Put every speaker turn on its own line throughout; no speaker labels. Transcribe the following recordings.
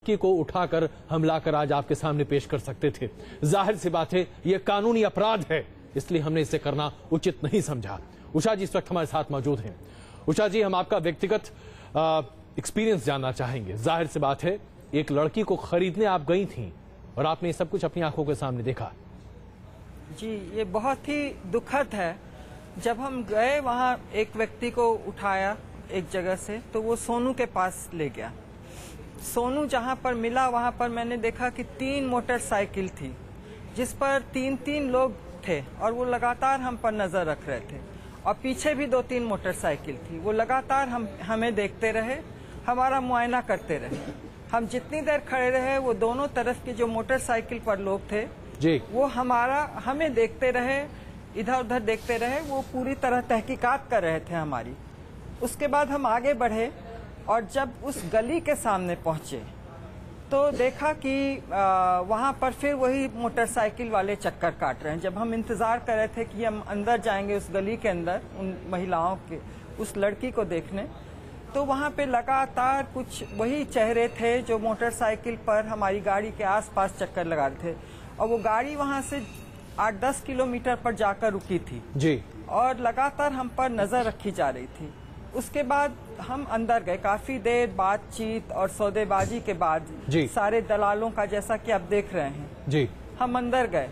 लड़की को उठाकर हम लाकर आज आपके सामने पेश कर सकते थे। जाहिर सी बात है ये कानूनी अपराध है, इसलिए हमने इसे करना उचित नहीं समझा। उषा जी इस वक्त हमारे साथ मौजूद हैं। उषा जी, हम आपका व्यक्तिगत एक्सपीरियंस जानना चाहेंगे। जाहिर सी बात है एक लड़की को खरीदने आप गई थी और आपने सब कुछ अपनी आंखों के सामने देखा।
जी, ये बहुत ही दुखद है। जब हम गए वहाँ एक व्यक्ति को उठाया एक जगह से, तो वो सोनू के पास ले गया। सोनू जहाँ पर मिला वहाँ पर मैंने देखा कि 3 मोटरसाइकिल थी जिस पर 3-3 लोग थे और वो लगातार हम पर नजर रख रहे थे, और पीछे भी 2-3 मोटरसाइकिल थी। वो लगातार हमें देखते रहे, हमारा मुआयना करते रहे। हम जितनी देर खड़े रहे वो दोनों तरफ के जो मोटरसाइकिल पर लोग थे
जी,
वो हमें देखते रहे, इधर उधर देखते रहे। वो पूरी तरह तहकीकात कर रहे थे हमारी। उसके बाद हम आगे बढ़े और जब उस गली के सामने पहुंचे तो देखा कि वहां पर फिर वही मोटरसाइकिल वाले चक्कर काट रहे हैं। जब हम इंतजार कर रहे थे कि हम अंदर जाएंगे उस गली के अंदर उन महिलाओं के, उस लड़की को देखने, तो वहां पे लगातार कुछ वही चेहरे थे जो मोटरसाइकिल पर हमारी गाड़ी के आसपास चक्कर लगा रहे थे। और वो गाड़ी वहां से 8-10 किलोमीटर पर जाकर रुकी थी
जी,
और लगातार हम पर नजर रखी जा रही थी। उसके बाद हम अंदर गए। काफी देर बातचीत और सौदेबाजी के बाद सारे दलालों का, जैसा कि आप देख रहे हैं
जी,
हम अंदर गए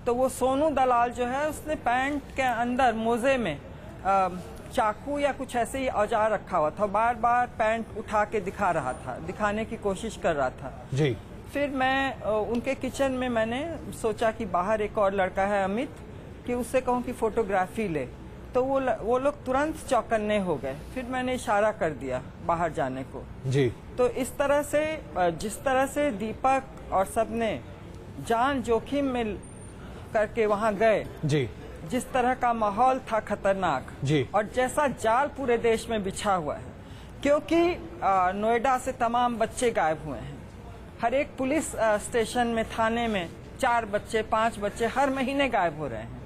तो वो सोनू दलाल जो है उसने पैंट के अंदर मोजे में चाकू या कुछ ऐसे ही औजार रखा हुआ था। बार बार पैंट उठा के दिखाने की कोशिश कर रहा था
जी।
फिर मैं उनके किचन में मैंने सोचा कि बाहर एक और लड़का है अमित, कि उससे कहूँ कि फोटोग्राफी ले, तो वो लोग तुरंत चौकन्ने हो गए। फिर मैंने इशारा कर दिया बाहर जाने को
जी।
तो इस तरह से जिस तरह से दीपक और सब ने जान जोखिम में करके वहाँ गए
जी,
जिस तरह का माहौल था खतरनाक
जी,
और जैसा जाल पूरे देश में बिछा हुआ है, क्योंकि नोएडा से तमाम बच्चे गायब हुए हैं। हर एक पुलिस स्टेशन में, थाने में 4 बच्चे 5 बच्चे हर महीने गायब हो रहे हैं।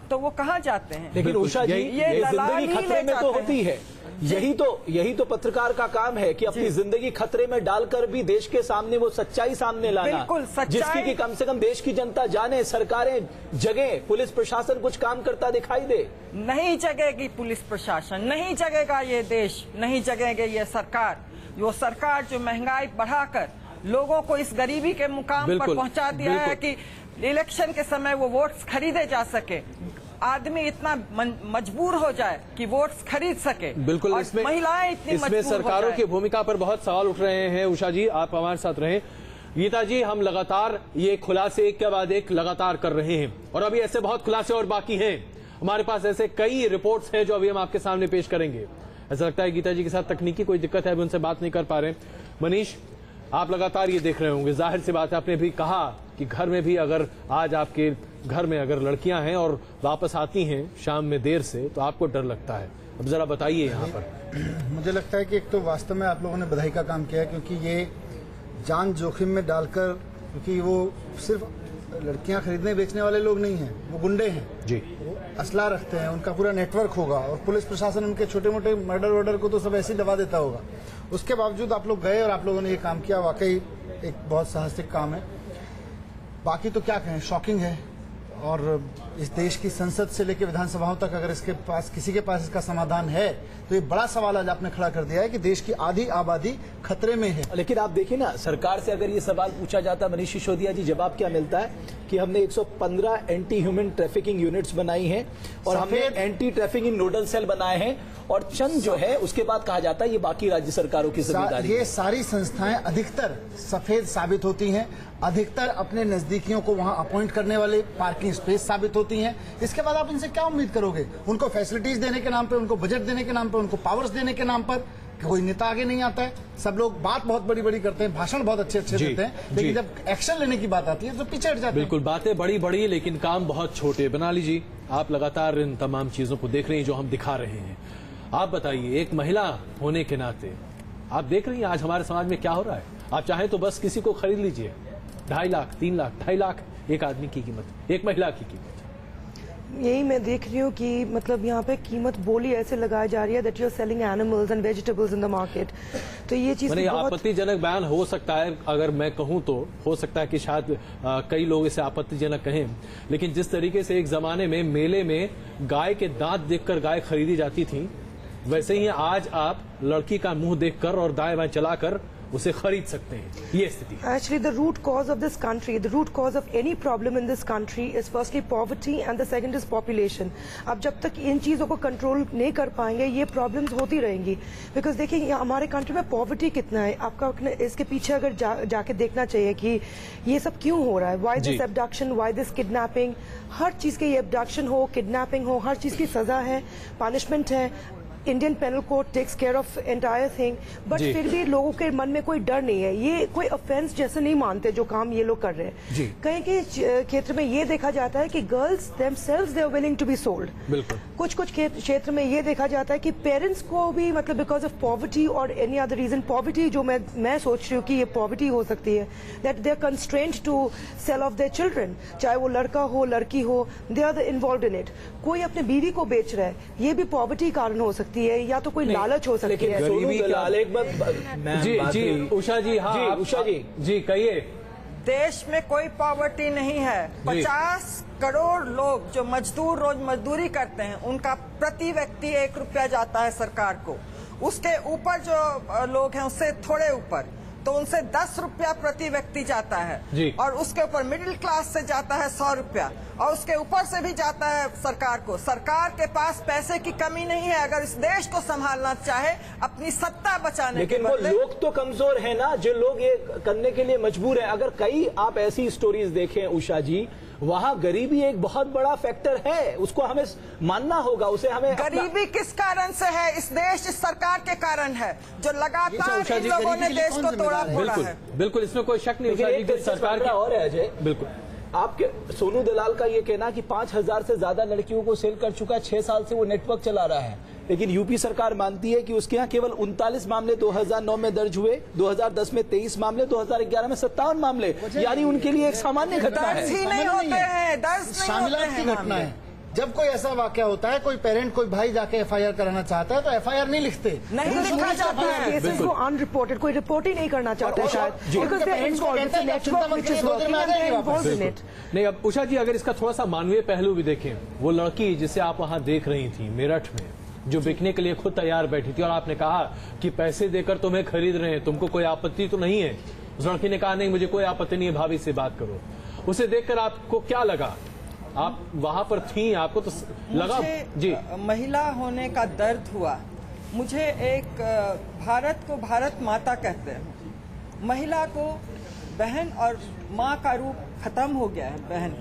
तो वो कहाँ जाते हैं?
लेकिन उषा जी, ये जिंदगी खतरे में तो होती है। यही तो पत्रकार का काम है कि अपनी जिंदगी खतरे में डालकर भी देश के सामने वो सच्चाई सामने लाना,
बिल्कुल सच्चाई,
जिसकी कि कम से कम देश की जनता जाने, सरकारें जगे, पुलिस प्रशासन कुछ काम करता दिखाई दे।
नहीं जगेगी पुलिस प्रशासन, नहीं जगेगा ये देश, नहीं जगेगी ये सरकार। वो सरकार जो महंगाई बढ़ाकर लोगों को इस गरीबी के मुकाम पर पहुंचा दिया है कि इलेक्शन के समय वो वोट्स खरीदे जा सके, आदमी इतना मजबूर हो जाए कि वोट्स खरीद सके।
बिल्कुल,
और
इसमें
महिलाएं इतनी
इसमें सरकारों की भूमिका पर बहुत सवाल उठ रहे हैं। उषा जी, आप हमारे साथ रहें। गीता जी, हम लगातार ये खुलासे एक के बाद एक लगातार कर रहे हैं और अभी ऐसे बहुत खुलासे और बाकी हैं। हमारे पास ऐसे कई रिपोर्ट्स हैं जो अभी हम आपके सामने पेश करेंगे। ऐसा लगता है गीता जी के साथ तकनीकी कोई दिक्कत है, अभी उनसे बात नहीं कर पा रहे। मनीष, आप लगातार ये देख रहे होंगे। जाहिर सी बात है, आपने भी कहा कि घर में भी अगर आज आपके घर में अगर लड़कियां हैं और वापस आती हैं शाम में देर से, तो आपको डर लगता है। अब जरा बताइए यहाँ पर।
मुझे लगता है कि एक तो वास्तव में आप लोगों ने बधाई का काम किया है, क्योंकि ये जान जोखिम में डालकर, क्योंकि वो सिर्फ लड़कियां खरीदने बेचने वाले लोग नहीं हैं, वो गुंडे हैं
जी,
वो असला रखते हैं, उनका पूरा नेटवर्क होगा और पुलिस प्रशासन उनके छोटे मोटे मर्डर वर्डर को तो सब ऐसे ही दबा देता होगा। उसके बावजूद आप लोग गए और आप लोगों ने ये काम किया, वाकई एक बहुत साहसिक काम है। बाकी तो क्या कहें, शॉकिंग है। और इस देश की संसद से लेकर विधानसभाओं तक अगर इसके पास किसी के पास इसका समाधान है तो ये बड़ा सवाल आज आपने खड़ा कर दिया है कि देश की आधी आबादी खतरे में है।
लेकिन आप देखिए ना, सरकार से अगर ये सवाल पूछा जाता, मनीष सिसोदिया जी, जवाब क्या मिलता है कि हमने 115 एंटी ह्यूमन ट्रैफिकिंग यूनिट्स बनाई हैं और हमने एंटी ट्रैफिकिंग नोडल सेल बनाए हैं, और चंद जो है उसके बाद कहा जाता है ये बाकी राज्य सरकारों की जिम्मेदारी।
ये सारी संस्थाएं अधिकतर सफेद साबित होती हैं, अधिकतर अपने नजदीकियों को वहां अपॉइंट करने वाले पार्किंग स्पेस साबित होती हैं। इसके बाद आप इनसे क्या उम्मीद करोगे? उनको फैसिलिटीज देने के नाम पे, उनको बजट देने के नाम पे, उनको पावर्स देने के नाम पर कोई नेता आगे नहीं आता है। सब लोग बात बहुत बड़ी बड़ी करते हैं, भाषण बहुत अच्छे अच्छे देते हैं, लेकिन जब एक्शन लेने की बात आती है तो पीछे हट जाते हैं।
बिल्कुल, बातें बड़ी बड़ी लेकिन काम बहुत छोटे। बना लीजिए, आप लगातार इन तमाम चीजों को देख रहे हैं जो हम दिखा रहे हैं। आप बताइए, एक महिला होने के नाते आप देख रही हैं आज हमारे समाज में क्या हो रहा है। आप चाहें तो बस किसी को खरीद लीजिए, 2.5 लाख 3 लाख 2.5 लाख एक आदमी की कीमत, एक महिला की कीमत।
यही मैं देख रही हूँ कि मतलब यहाँ पे कीमत बोली ऐसे लगाई जा रही है that you are selling animals and vegetables in the market. तो ये चीज बहुत
आपत्तिजनक बयान हो सकता है, अगर मैं कहूँ तो हो सकता है कि शायद कई लोग इसे आपत्तिजनक कहें, लेकिन जिस तरीके से एक जमाने में मेले में गाय के दांत देखकर गाय खरीदी जाती थी, वैसे ही आज आप लड़की का मुंह देखकर और दाएं बाएं चलाकर उसे खरीद सकते हैं, ये स्थिति।
Actually, the root cause of this country, the root cause of any problem in this country is firstly poverty and the second is population. अब जब तक इन चीजों को कंट्रोल नहीं कर पाएंगे ये प्रॉब्लम्स होती रहेंगी। बिकॉज देखिए हमारे कंट्री में पॉवर्टी कितना है, आपका इसके पीछे अगर जाके देखना चाहिए कि ये सब क्यों हो रहा है। Why this abduction, why this kidnapping, हर चीज के ये एब्डक्शन हो, किडनैपिंग हो, हर चीज की सजा है, पनिशमेंट है। Indian penal code takes care of entire thing, but फिर भी लोगों के मन में कोई डर नहीं है, ये कोई ऑफेंस जैसे नहीं मानते जो काम ये लोग कर रहे हैं। कहीं के क्षेत्र में ये देखा जाता है कि girls themselves they are willing to be sold. बिल्कुल। कुछ क्षेत्र में ये देखा जाता है कि पेरेंट्स को भी मतलब बिकॉज ऑफ पॉवर्टी और एनी अदर रीजन, पॉवर्टी जो मैं सोच रही हूँ कि ये पॉवर्टी हो सकती है, that they are constrained to sell off their children, चाहे वो लड़का हो लड़की हो, they are involve in it. कोई अपने बीवी को बेच रहा है, ये भी पॉवर्टी कारण हो सकती है, या तो कोई लालच हो सकती है।
गरीबी
जी उषा जी, हाँ उषा जी कहिए।
देश में कोई पॉवर्टी नहीं है। 50 करोड़ लोग जो मजदूर रोज मजदूरी करते हैं, उनका प्रति व्यक्ति 1 रुपया जाता है सरकार को। उसके ऊपर जो लोग हैं उससे थोड़े ऊपर, तो उनसे 10 रुपया प्रति व्यक्ति जाता है। और उसके ऊपर मिडिल क्लास से जाता है 100 रुपया, और उसके ऊपर से भी जाता है सरकार को। सरकार के पास पैसे की कमी नहीं है अगर इस देश को संभालना चाहे, अपनी सत्ता बचाने के बदले।
लेकिन वो लोग तो कमजोर है ना, जो लोग ये करने के लिए मजबूर है। अगर कई आप ऐसी स्टोरीज देखें उषा जी, वहाँ गरीबी एक बहुत बड़ा फैक्टर है, उसको हमें मानना होगा। उसे हमें
गरीबी किस कारण से है? इस देश इस सरकार के कारण है, जो लगातार इन लोगों ने देश को तोड़ा फोड़ा है।
बिल्कुल, इसमें कोई शक नहीं।
सरकार का और है अजय, बिल्कुल आपके सोनू दलाल का ये कहना कि 5000 से ज्यादा लड़कियों को सेल कर चुका है, 6 साल से वो नेटवर्क चला रहा है। लेकिन यूपी सरकार मानती है कि उसके यहाँ केवल 39 मामले 2009 में दर्ज हुए, 2010 में 23 मामले, 2011 में 57 मामले, यानी उनके लिए एक सामान्य घटना है।
शामिलात की घटना है। जब कोई ऐसा वाकया होता है, कोई पेरेंट कोई भाई जाके एफआईआर कराना चाहता है तो एफआईआर नहीं लिखते,
नहीं लिखा जाता है।
केसेस को अनरिपोर्टेड, कोई रिपोर्ट ही नहीं करना चाहता है शायद।
नहीं, अब उषा जी अगर इसका थोड़ा सा मानवीय पहलू भी देखें, वो लड़की जिसे आप वहां देख रही थी मेरठ में, जो बिकने के लिए खुद तैयार बैठी थी, और आपने कहा कि पैसे देकर तुम्हें खरीद रहे हैं, तुमको कोई आपत्ति तो नहीं है? उस लड़की ने कहा नहीं मुझे कोई आपत्ति नहीं है, भाभी से बात करो। उसे देखकर आपको क्या लगा? आप वहां पर थी, आपको तो लगा? जी,
महिला होने का दर्द हुआ मुझे। एक भारत को भारत माता कहते हैं, महिला को बहन और माँ का रूप खत्म हो गया है। बहन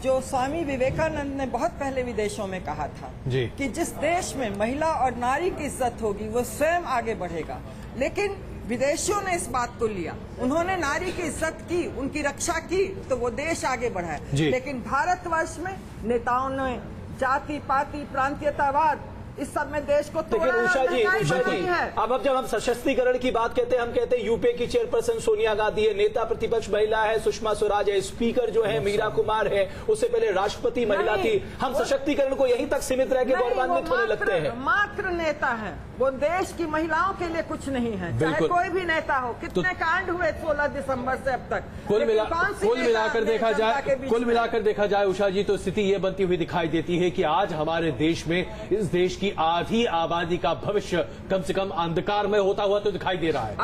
जो स्वामी विवेकानंद ने बहुत पहले विदेशों में कहा था कि जिस देश में महिला और नारी की इज्जत होगी वो स्वयं आगे बढ़ेगा, लेकिन विदेशियों ने इस बात को लिया, उन्होंने नारी की इज्जत की, उनकी रक्षा की, तो वो देश आगे बढ़ा है। लेकिन भारतवर्ष में नेताओं ने जाति पाति प्रांतीयतावाद इस सब में देश को तोड़ा।
उषा जी अब जब हम सशक्तिकरण की बात कहते हैं, हम कहते हैं यूपीए की चेयरपर्सन सोनिया गांधी है, नेता प्रतिपक्ष महिला है सुषमा स्वराज है, स्पीकर जो है मीरा कुमार है, उससे पहले राष्ट्रपति महिला थी। हम सशक्तिकरण को यहीं तक सीमित रह के गौरवान्वित होने लगते हैं।
मात्र नेता है वो, देश की महिलाओं के लिए कुछ नहीं है, चाहे कोई भी नेता हो। कितने कांड हुए 16 दिसंबर से अब तक।
कुल मिलाकर देखा जाए उषा जी, तो स्थिति ये बनती हुई दिखाई देती है कि आज हमारे देश में, इस देश की आधी आबादी का भविष्य कम से कम अंधकार में होता हुआ तो दिखाई दे रहा है।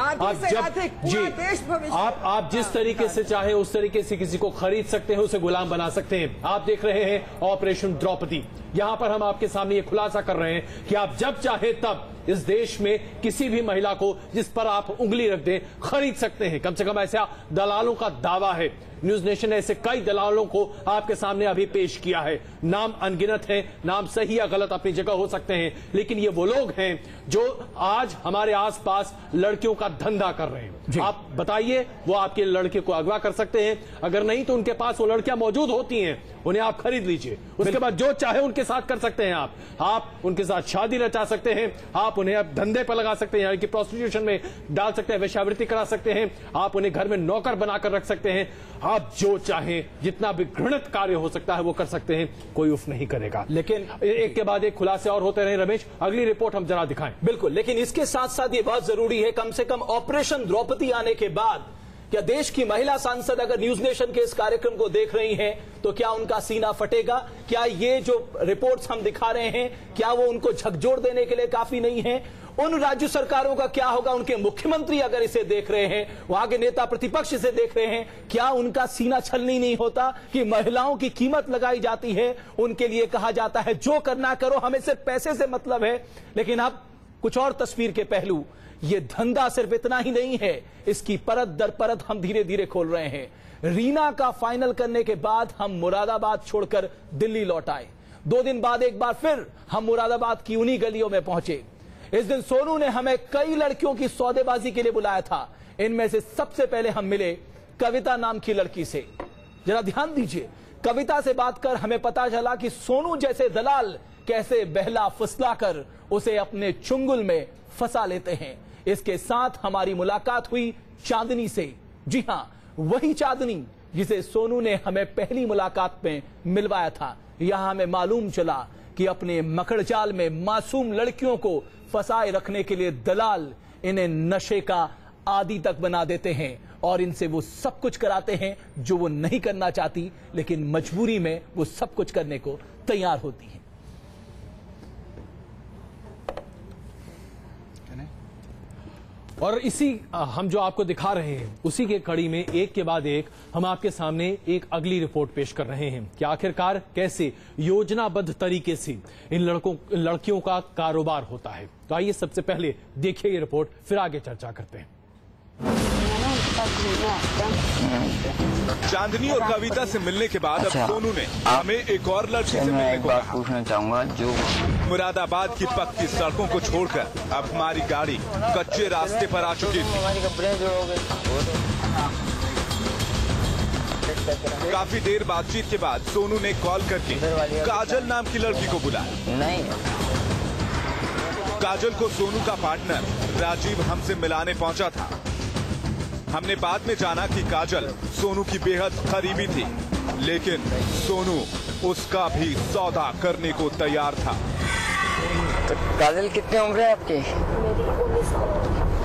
आप जिस तरीके से चाहे उस तरीके से किसी को खरीद सकते हैं, उसे गुलाम बना सकते हैं। आप देख रहे हैं ऑपरेशन द्रौपदी। यहां पर हम आपके सामने ये खुलासा कर रहे हैं कि आप जब चाहे तब इस देश में किसी भी महिला को जिस पर आप उंगली रख दें खरीद सकते हैं। कम से कम ऐसा दलालों का दावा है। न्यूज नेशन ने ऐसे कई दलालों को आपके सामने अभी पेश किया है। नाम अनगिनत है, नाम सही या गलत अपनी जगह हो सकते हैं, लेकिन ये वो लोग हैं जो आज हमारे आसपास लड़कियों का धंधा कर रहे हैं। आप बताइए, वो आपके लड़के को अगवा कर सकते हैं, अगर नहीं तो उनके पास वो लड़कियां मौजूद होती हैं, उन्हें आप खरीद लीजिए, उसके बाद जो चाहे उनके उनके साथ कर सकते हैं। आप उनके साथ शादी रचा सकते हैं, आप उन्हें अब धंधे पर लगा सकते हैं, यानी कि प्रोस्टिट्यूशन में डाल सकते हैं, वेश्यावृत्ति करा सकते हैं, आप उन्हें घर में नौकर बनाकर रख सकते हैं। आप जो चाहें, जितना भी घृणित कार्य हो सकता है वो कर सकते हैं, कोई उफ नहीं करेगा।
लेकिन
एक के बाद एक खुलासे और होते रहे। रमेश, अगली रिपोर्ट हम जरा दिखाएं।
बिल्कुल, लेकिन इसके साथ साथ ये बहुत जरूरी है, कम से कम ऑपरेशन द्रौपदी आने के बाद क्या देश की महिला सांसद अगर न्यूज नेशन के इस कार्यक्रम को देख रही हैं तो क्या उनका सीना फटेगा? क्या ये जो रिपोर्ट्स हम दिखा रहे हैं क्या वो उनको झकझोर देने के लिए काफी नहीं है? उन राज्य सरकारों का क्या होगा? उनके मुख्यमंत्री अगर इसे देख रहे हैं, वहां के नेता प्रतिपक्ष इसे देख रहे हैं, क्या उनका सीना छलनी नहीं होता कि महिलाओं की कीमत लगाई जाती है, उनके लिए कहा जाता है जो करना करो, हमें सिर्फ पैसे से मतलब है। लेकिन अब कुछ और तस्वीर के पहलू, ये धंधा सिर्फ इतना ही नहीं है, इसकी परत दर परत हम धीरे धीरे खोल रहे हैं। रीना का फाइनल करने के बाद हम मुरादाबाद छोड़कर दिल्ली लौट आए। 2 दिन बाद एक बार फिर हम मुरादाबाद की उन्हीं गलियों में पहुंचे। इस दिन सोनू ने हमें कई लड़कियों की सौदेबाजी के लिए बुलाया था। इनमें से सबसे पहले हम मिले कविता नाम की लड़की से। जरा ध्यान दीजिए, कविता से बात कर हमें पता चला कि सोनू जैसे दलाल कैसे बहला फुसला कर उसे अपने चुंगल में फंसा लेते हैं। इसके साथ हमारी मुलाकात हुई चांदनी से। जी हां, वही चांदनी जिसे सोनू ने हमें पहली मुलाकात में मिलवाया था। यहां हमें मालूम चला कि अपने मकड़जाल में मासूम लड़कियों को फंसाए रखने के लिए दलाल इन्हें नशे का आदी तक बना देते हैं और इनसे वो सब कुछ कराते हैं जो वो नहीं करना चाहती, लेकिन मजबूरी में वो सब कुछ करने को तैयार होती है।
और इसी हम जो आपको दिखा रहे हैं उसी के कड़ी में एक के बाद एक हम आपके सामने एक अगली रिपोर्ट पेश कर रहे हैं कि आखिरकार कैसे योजनाबद्ध तरीके से इन लड़कियों का कारोबार होता है। तो आइए सबसे पहले देखिए ये रिपोर्ट, फिर आगे चर्चा करते हैं।
चांदनी और कविता से मिलने के बाद अब सोनू ने हमें एक और लड़की से मिलने को कहा।
पूछना चाहूंगा, जो
मुरादाबाद की पक्की सड़कों को छोड़कर अब हमारी गाड़ी कच्चे रास्ते पर आ चुकी थी।
हमारे कपड़े जो हो गए
काफी देर बातचीत के बाद सोनू ने कॉल करके काजल नाम की लड़की को बुलाया।
नहीं,
काजल को सोनू का पार्टनर राजीव हमसे मिलाने पहुंचा था। हमने बाद में जाना कि काजल सोनू की बेहद करीबी थी, लेकिन सोनू उसका भी सौदा करने को तैयार था।
तो काजल कितनी उम्र है आपकी?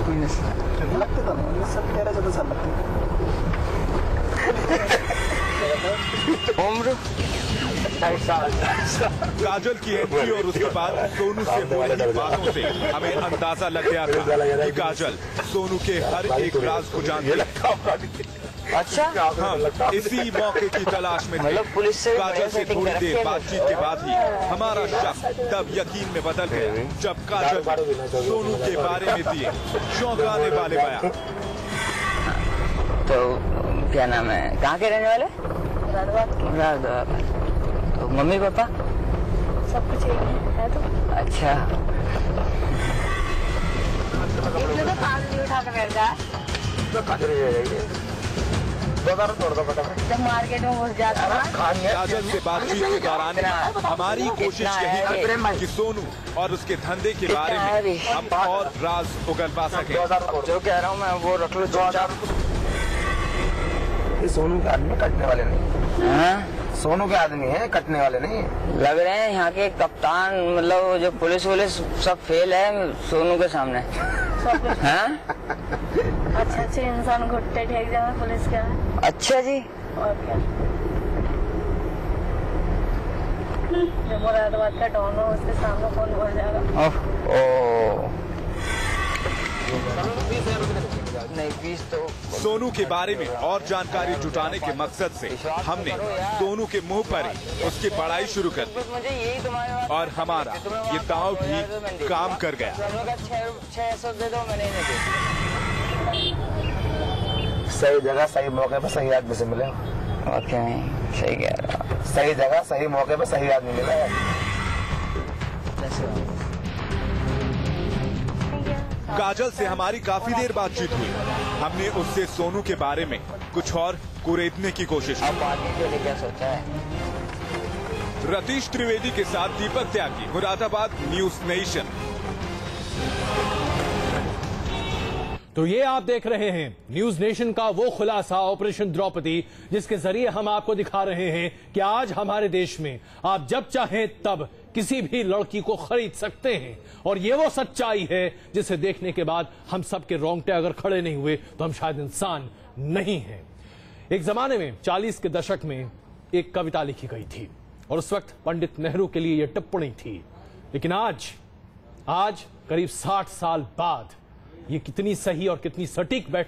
19 साल।
लगते तो नहीं, 13-14 साल लगते।
उम्र 28 साल।
काजल की एंट्री और उसके बाद सोनू से हो रही बातों से हमें अंदाजा लग गया था कि काजल सोनू के हर एक राज को जानती है।
अच्छा,
हम इसी मौके की तलाश में थे।
मतलब पुलिस से
काजल से थोड़ी देर बातचीत के बाद ही हमारा शक तब यकीन में बदल गया जब काजल सोनू के बारे में दिए चौंकाने वाले बयान।
तो क्या नाम है, कहाँ के रहने वाले? मुरादाबाद। तो मम्मी पापा
सब कुछ एक है तो।
अच्छा,
तो कान नहीं उठा कर बैठ जाए। जब मार्केट में घुस जाता है।
काजल से बातचीत के दौरान हमारी कोशिश यही थी कि सोनू और उसके धंधे के बारे में हम और राज उगल पा सके।
जो कह रहा हूँ मैं वो रख लो।
ये सोनू के आदमी कटने वाले नहीं।
हाँ?
सोनू के आदमी है, कटने वाले नहीं है।
लग रहे हैं यहाँ के कप्तान, मतलब जो पुलिस सब फेल है सोनू के सामने। हाँ?
अच्छे इंसान घुटते ठेक जाए पुलिस का।
अच्छा जी,
और क्या, जो मुरादाबाद का डॉन हो उसके सामने कौन बोल जाएगा।
ओह, नहीं फीस तो।
सोनू के बारे में और जानकारी जुटाने के मकसद से हमने सोनू के मुंह पर ही उसकी पढ़ाई शुरू कर दी
मुझे यही तुम्हारे बात
और हमारा ये दांव भी काम कर गया।
600 दे दो, मैंने नहीं दे।
सही जगह सही मौके पर सही आदमी से मिले।
ओके, सही कह रहा हूँ।
सही जगह सही मौके पर सही आदमी मिला।
काजल से हमारी काफी देर बातचीत हुई। हमने उससे सोनू के बारे में कुछ और कुरेदने की कोशिश
अब
की।
बात के लिए क्या सोचा है?
रतीश त्रिवेदी के साथ दीपक त्यागी, मुरादाबाद, न्यूज नेशन।
तो ये आप देख रहे हैं न्यूज नेशन का वो खुलासा ऑपरेशन द्रौपदी, जिसके जरिए हम आपको दिखा रहे हैं कि आज हमारे देश में आप जब चाहें तब किसी भी लड़की को खरीद सकते हैं। और ये वो सच्चाई है जिसे देखने के बाद हम सबके रोंगटे अगर खड़े नहीं हुए तो हम शायद इंसान नहीं हैं। एक जमाने में 40 के दशक में एक कविता लिखी गई थी और उस वक्त पंडित नेहरू के लिए यह टिप्पणी थी, लेकिन आज करीब 60 साल बाद ये कितनी सही और कितनी सटीक बैठ